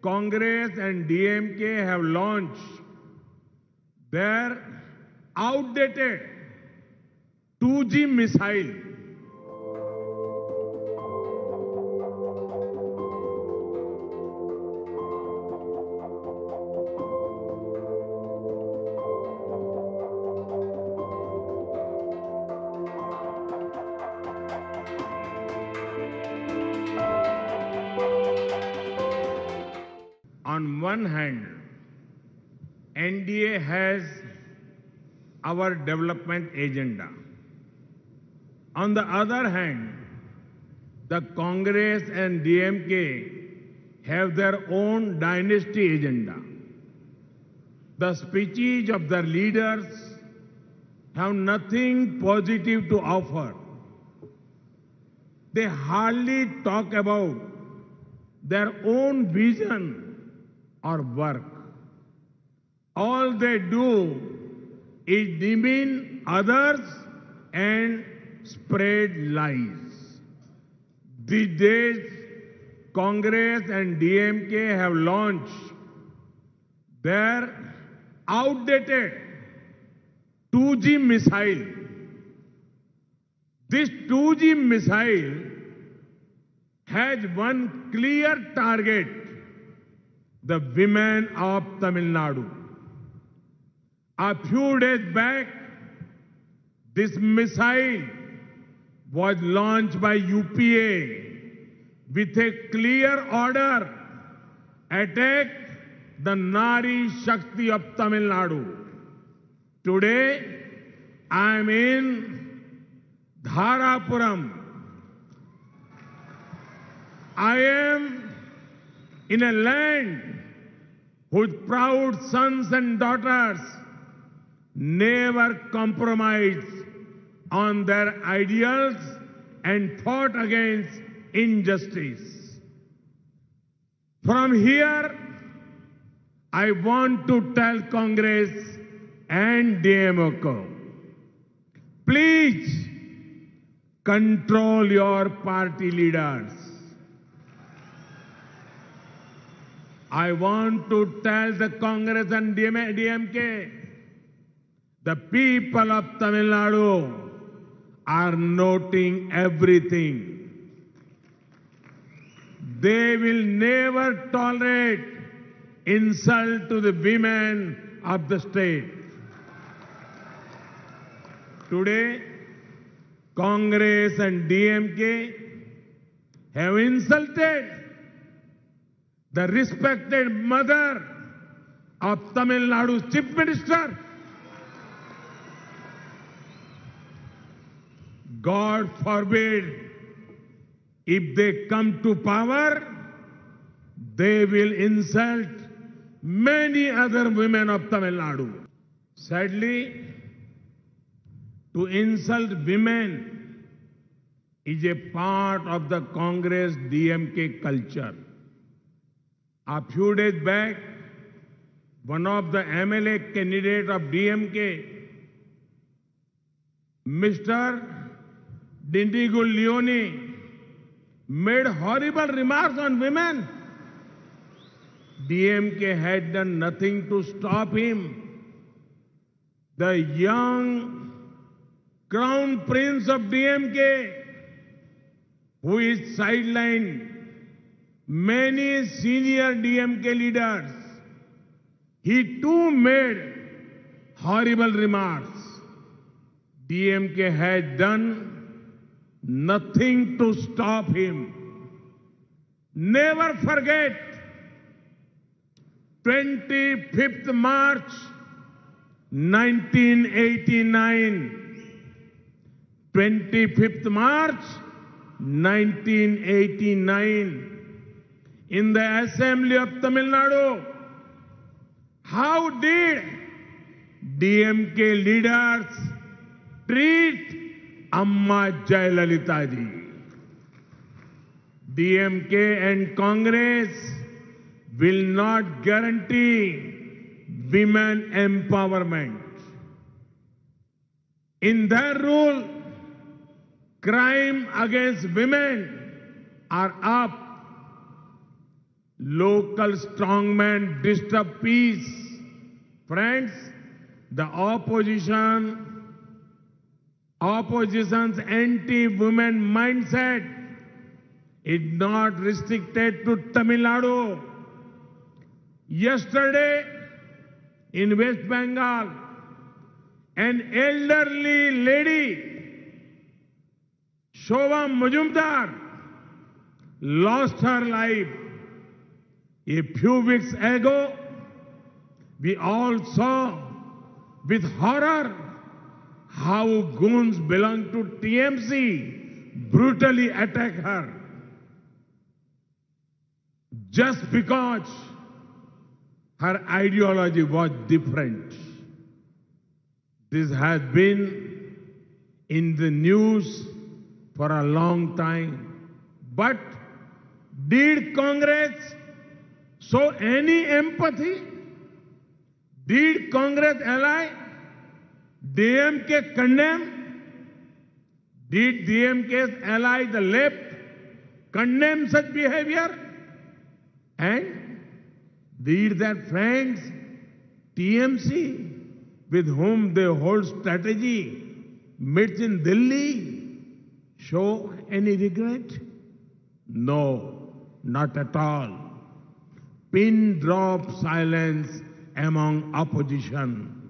Congress and DMK have launched their outdated 2G missile. On one hand, NDA has our development agenda. On the other hand, the Congress and DMK have their own dynasty agenda. The speeches of their leaders have nothing positive to offer. They hardly talk about their own vision or work. All they do is demean others and spread lies. These days, Congress and DMK have launched their outdated 2G missile. This 2G missile has one clear target: the women of Tamil Nadu. A few days back, this missile was launched by UPA with a clear order: attack the Nari Shakti of Tamil Nadu. Today, I am in Dharapuram. I am in a land whose proud sons and daughters never compromised on their ideals and fought against injustice. From here, I want to tell Congress and DMK, please control your party leaders. I want to tell the Congress and DMK, the people of Tamil Nadu are noting everything. They will never tolerate insult to the women of the state. Today, Congress and DMK have insulted the respected mother of Tamil Nadu's Chief Minister. God forbid, if they come to power, they will insult many other women of Tamil Nadu. Sadly, to insult women is a part of the Congress DMK culture. A few days back, one of the MLA candidates of DMK, Mr. Dindigu Leone, made horrible remarks on women. DMK had done nothing to stop him. The young crown prince of DMK, who is sidelined many senior DMK leaders, he too made horrible remarks. DMK had done nothing to stop him. Never forget 25th March 1989. 25th March 1989. In the Assembly of Tamil Nadu, how did DMK leaders treat Amma Jayalalitha ji? DMK and Congress will not guarantee women empowerment. In their rule, crime against women are up. Local strongmen disturb peace. Friends, the opposition's anti-women mindset is not restricted to Tamil Nadu. Yesterday, in West Bengal, an elderly lady, Shobha Majumdar, lost her life. A few weeks ago, we all saw with horror how goons belonging to TMC brutally attacked her just because her ideology was different. This has been in the news for a long time. But did Congress show any empathy? Did Congress ally? DMK condemn? Did DMK's ally, the left, condemn such behavior? And did their friends, TMC, with whom they hold strategy, meets in Delhi, show any regret? No, not at all. Pin drop silence among opposition.